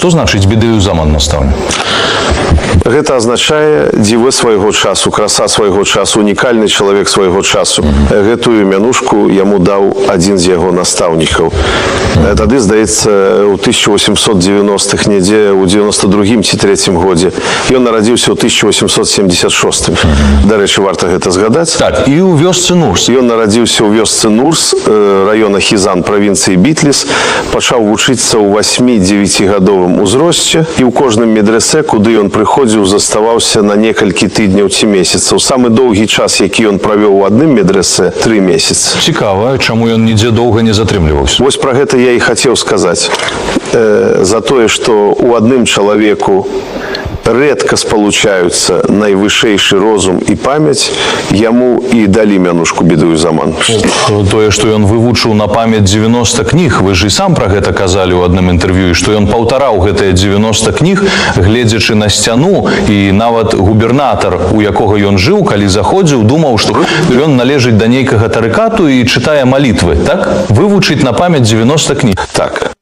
Што значыць бедаю заман настаўнік? Гэта азначае дзівы свайго часу, краса свайго часу, унікальны чалавек свайго часу. Гэтую мянушку яму даў адзін з яго настаўнікаў. Тады, здаецца, у 1890-х, недзе ў 92-м ці 3-м годзе. Ён нарадзіўся ў 1876-м. Дарэчы, варта гэта згадаць. Так, і ў вёсцы Нурс. Ён нарадзіўся ў вёсцы Нурс, раёна Хізан, правінцыі Бітліс, пачаў вучыцца ў 8-9гадовым узросце, і ў кожным медрэсэ, куды ён прыходзіў, заставаўся на некалькі тыдняў ці месяцаў. Самы доўгі час, які ён правёў у адным медрэсэ, 3 месяцы. Цікава, чаму ён нідзе доўга не затрымліваўся? Вось пра гэта я і хацеў сказаць. За тое, што ў адным чалавеку рэдка спалучаюцца найвышэйшы розум і памяць, яму і далі мянушку бедую заман. Тое, што ён вывучыў на памяць 90 кніг, вы ж і сам пра гэта казалі ў адным інтэрв'ю, і што ён паўтараў гэтыя 90 кніг, гледзячы на сцяну, і нават губернатар, у якога ён жыў, калі заходзіў, думаў, што ён належыць да нейкага тарыкату і чытае малітвы, так? Вывучыць на памяць 90 кніг. Так.